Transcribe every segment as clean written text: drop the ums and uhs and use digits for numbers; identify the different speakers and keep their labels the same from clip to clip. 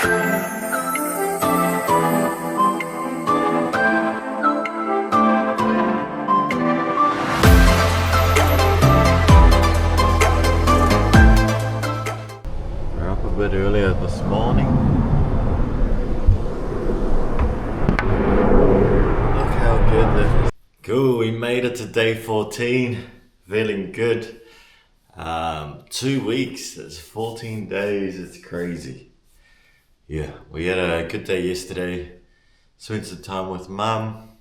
Speaker 1: We're up a bit earlier this morning. Look how good that is. Cool, we made it to day 14. Feeling good. 2 weeks, it's 14 days, it's crazy. Yeah, we had a good day yesterday. Spent some time with Mum.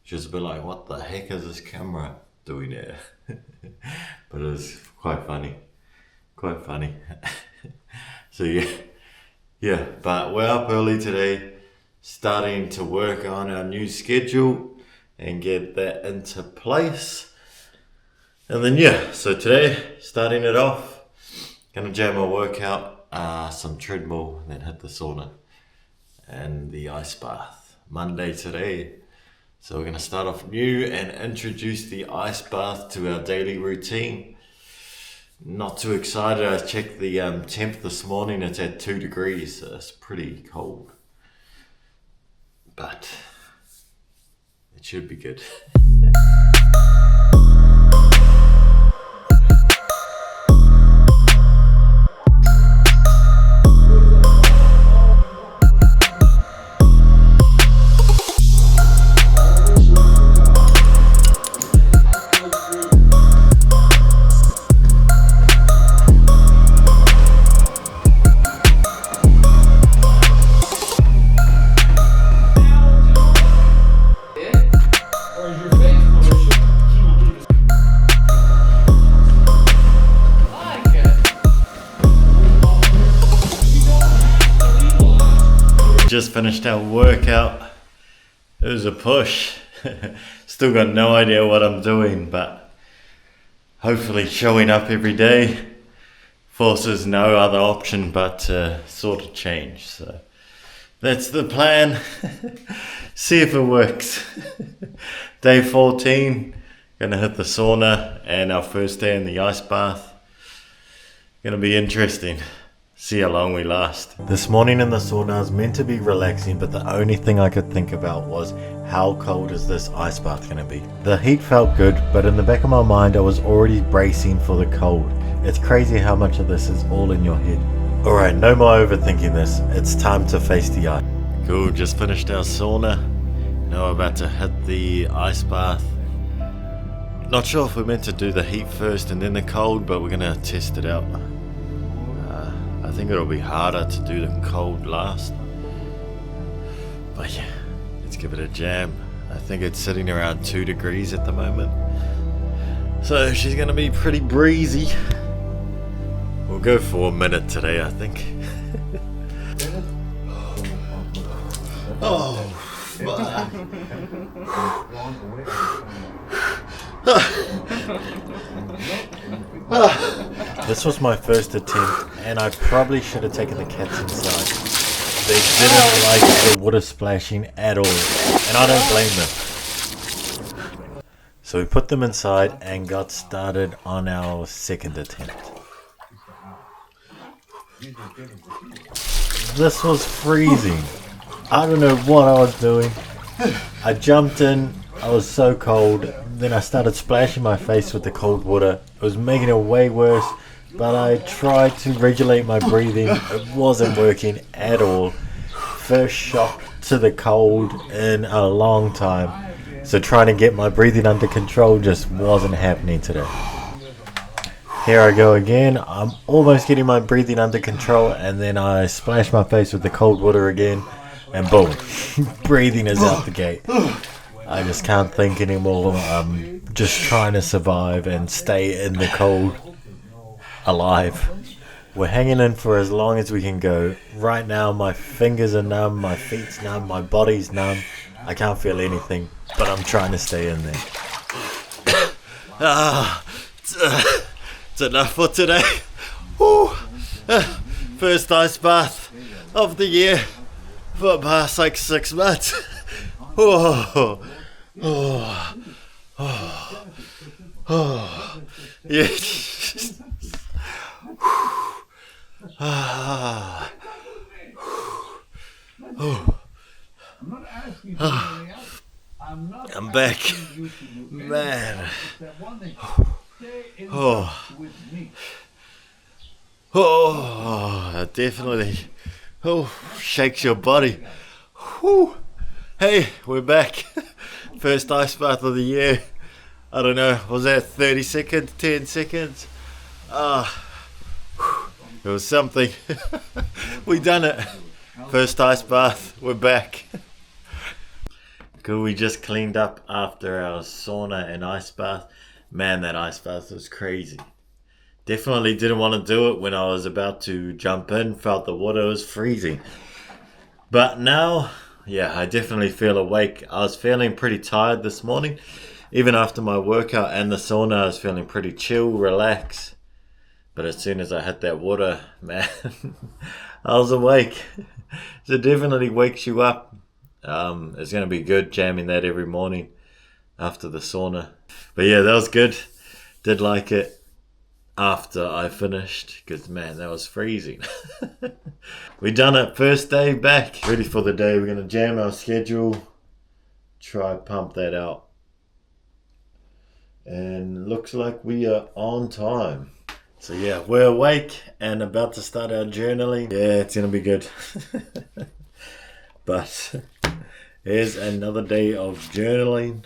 Speaker 1: She was a bit like, what the heck is this camera doing there? But it was quite funny. So yeah, but we're up early today, starting to work on our new schedule and get that into place. And then so today, starting it off, gonna jam a workout, some treadmill, then hit the sauna and the ice bath. Monday today. So we're gonna start off new and introduce the ice bath to our daily routine. Not too excited. I checked the temp this morning, it's at 2 degrees, so it's pretty cold. But it should be good. Just finished our workout. It was a push. Still got no idea what I'm doing, but hopefully showing up every day forces no other option but to sort of change. So that's the plan. See if it works. Day 14, gonna hit the sauna and our first day in the ice bath. Gonna be interesting. See how long we last. This morning in the sauna I was meant to be relaxing, but the only thing I could think about was how cold is this ice bath gonna be? The heat felt good, but in the back of my mind I was already bracing for the cold. It's crazy how much of this is all in your head. Alright, no more overthinking this. It's time to face the ice. Cool, just finished our sauna. Now we're about to hit the ice bath. Not sure if we're meant to do the heat first and then the cold, but we're gonna test it out. I think it'll be harder to do the cold last. But yeah, let's give it a jam. I think it's sitting around 2 degrees at the moment. So she's gonna be pretty breezy. We'll go for a minute today, I think. Oh, fuck. This was my first attempt and I probably should have taken the cats inside. They didn't like the water splashing at all and I don't blame them. So we put them inside and got started on our second attempt. This was freezing. I don't know what I was doing. I jumped in, I was so cold. Then I started splashing my face with the cold water. It was making it way worse, but I tried to regulate my breathing. It wasn't working at all. First shock to the cold in a long time. So trying to get my breathing under control just wasn't happening today. Here I go again. I'm almost getting my breathing under control and then I splash my face with the cold water again and boom, breathing is out the gate. I just can't think anymore. I'm just trying to survive and stay in the cold alive. We're hanging in for as long as we can go. Right now my fingers are numb, my feet's numb, my body's numb. I can't feel anything, but I'm trying to stay in there. It's enough for today. First ice bath of the year for the past like 6 months. Yeah.
Speaker 2: I'm not asking you to do anything else. I'm not
Speaker 1: I'm back.
Speaker 2: asking you to do anything
Speaker 1: Man.
Speaker 2: else except one thing. Stay in
Speaker 1: Oh.
Speaker 2: touch with me.
Speaker 1: Oh, that definitely shakes your body. Whew. Hey, we're back. First ice bath of the year. I don't know, was that 30 seconds, 10 seconds? It was something. We done it. First ice bath, we're back. Cool, we just cleaned up after our sauna and ice bath. Man, that ice bath was crazy. Definitely didn't want to do it when I was about to jump in. Felt the water was freezing. But now, yeah, I definitely feel awake. I was feeling pretty tired this morning. Even after my workout and the sauna, I was feeling pretty chill, relaxed. But as soon as I hit that water, man, I was awake. So it definitely wakes you up. It's going to be good jamming that every morning after the sauna. But yeah, that was good. Did like it after I finished, because man, that was freezing. We done it, first day back, ready for the day. We're gonna jam our schedule, try pump that out, and looks like we are on time. So yeah, we're awake and about to start our journaling. Yeah, it's gonna be good. But here's another day of journaling.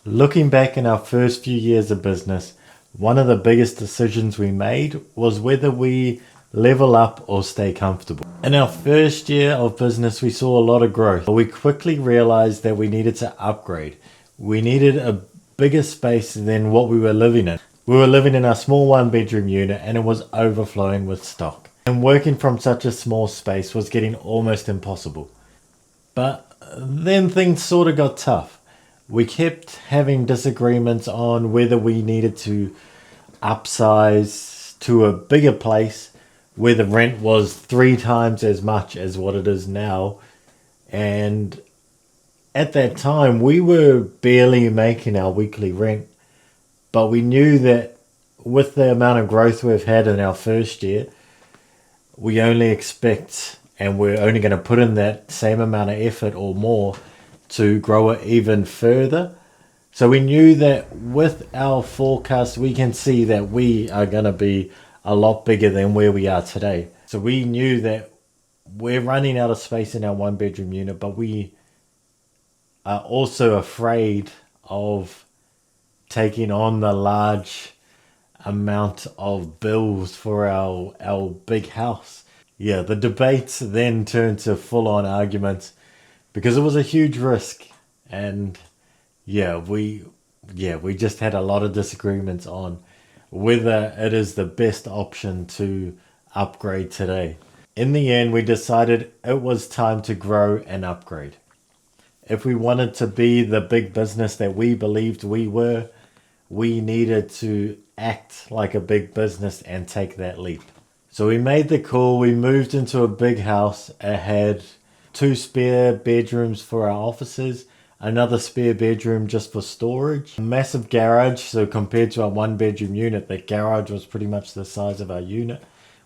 Speaker 1: Looking back in our first few years of business, one of the biggest decisions we made was whether we level up or stay comfortable. In our first year of business, we saw a lot of growth, but we quickly realized that we needed to upgrade. We needed a bigger space than what we were living in. We were living in a small one-bedroom unit and it was overflowing with stock. And working from such a small space was getting almost impossible. But then things sort of got tough. We kept having disagreements on whether we needed to upsize to a bigger place where the rent was 3 times as much as what it is now. And at that time, we were barely making our weekly rent. But we knew that with the amount of growth we've had in our first year, we only expect, and we're only going to put in that same amount of effort or more to grow it even further. So we knew that with our forecast, we can see that we are going to be a lot bigger than where we are today. So we knew that we're running out of space in our one-bedroom unit, but we are also afraid of taking on the large amount of bills for our big house. Yeah, the debates then turned to full-on arguments because it was a huge risk. And we just had a lot of disagreements on whether it is the best option to upgrade today. In the end, we decided it was time to grow and upgrade. If we wanted to be the big business that we believed we were, we needed to act like a big business and take that leap. So we made the call. We moved into a big house. It had 2 spare bedrooms for our offices, another spare bedroom just for storage, a massive garage. So compared to our 1-bedroom unit, the garage was pretty much the size of our unit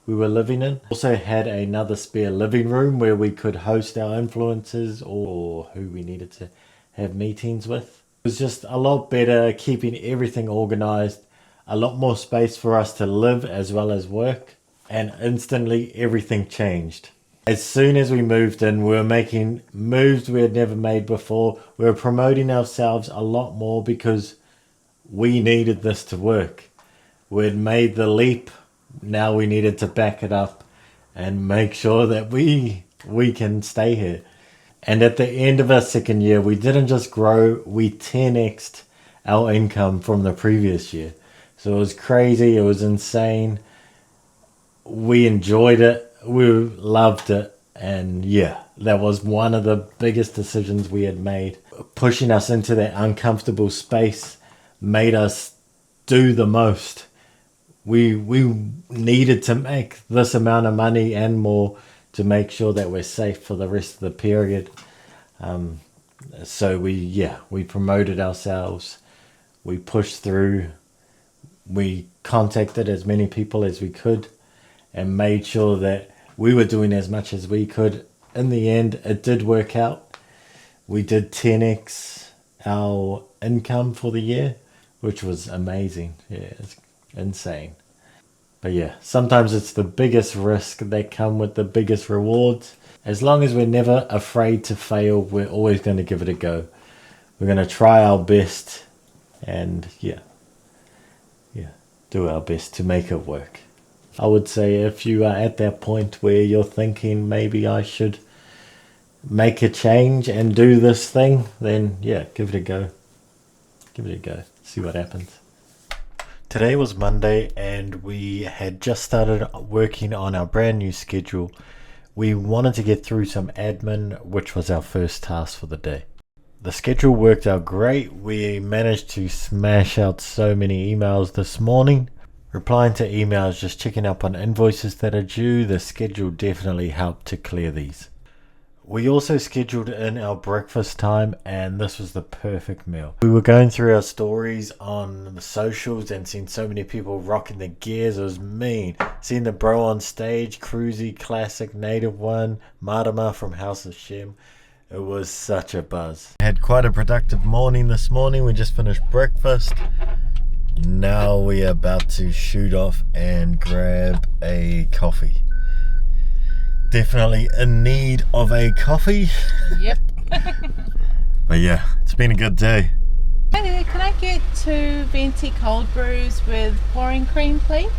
Speaker 1: we were living in. Also had another spare living room where we could host our influencers or who we needed to have meetings with. It was just a lot better, keeping everything organized, a lot more space for us to live as well as work, and instantly everything changed. As soon as we moved in, we were making moves we had never made before. We were promoting ourselves a lot more because we needed this to work. We'd made the leap. Now we needed to back it up and make sure that we can stay here. And at the end of our second year, we didn't just grow, we 10x'd our income from the previous year. So it was crazy, it was insane. We enjoyed it, we loved it, and yeah, that was one of the biggest decisions we had made. Pushing us into that uncomfortable space made us do the most. We needed to make this amount of money and more to make sure that we're safe for the rest of the period. So we promoted ourselves, we pushed through, we contacted as many people as we could and made sure that we were doing as much as we could in the end, it did work out. We did 10x our income for the year, which was amazing. Yeah, it's insane. But yeah, sometimes it's the biggest risk that come with the biggest rewards. As long as we're never afraid to fail, we're always going to give it a go. We're going to try our best and yeah, do our best to make it work. I would say if you are at that point where you're thinking maybe I should make a change and do this thing, then yeah, give it a go. Give it a go. See what happens. Today was Monday and we had just started working on our brand new schedule. We wanted to get through some admin, which was our first task for the day. The schedule worked out great. We managed to smash out so many emails this morning. Replying to emails, just checking up on invoices that are due. The schedule definitely helped to clear these. We also scheduled in our breakfast time and this was the perfect meal. We were going through our stories on the socials and seeing so many people rocking the gears. It was mean. Seeing the bro on stage, Cruzy, Classic, Native One, Marama from House of Shem. It was such a buzz. Had quite a productive morning this morning. We just finished breakfast. Now we are about to shoot off and grab a coffee. Definitely in need of a coffee.
Speaker 3: Yep.
Speaker 1: But yeah, it's been a good day.
Speaker 3: Hey there, can I get 2 venti cold brews with pouring cream, please?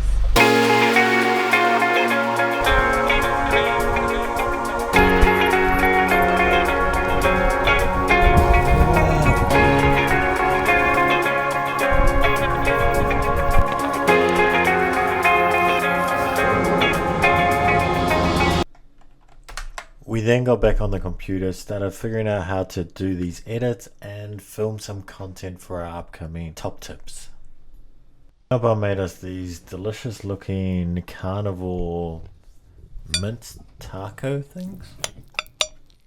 Speaker 1: We then got back on the computer, started figuring out how to do these edits and film some content for our upcoming top tips. Papa made us these delicious looking carnivore mint taco things.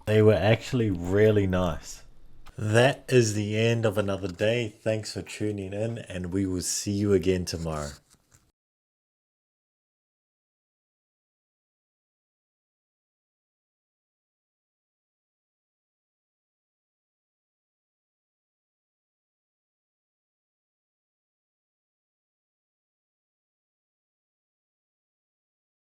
Speaker 1: They were actually really nice. That is the end of another day. Thanks for tuning in and we will see you again tomorrow.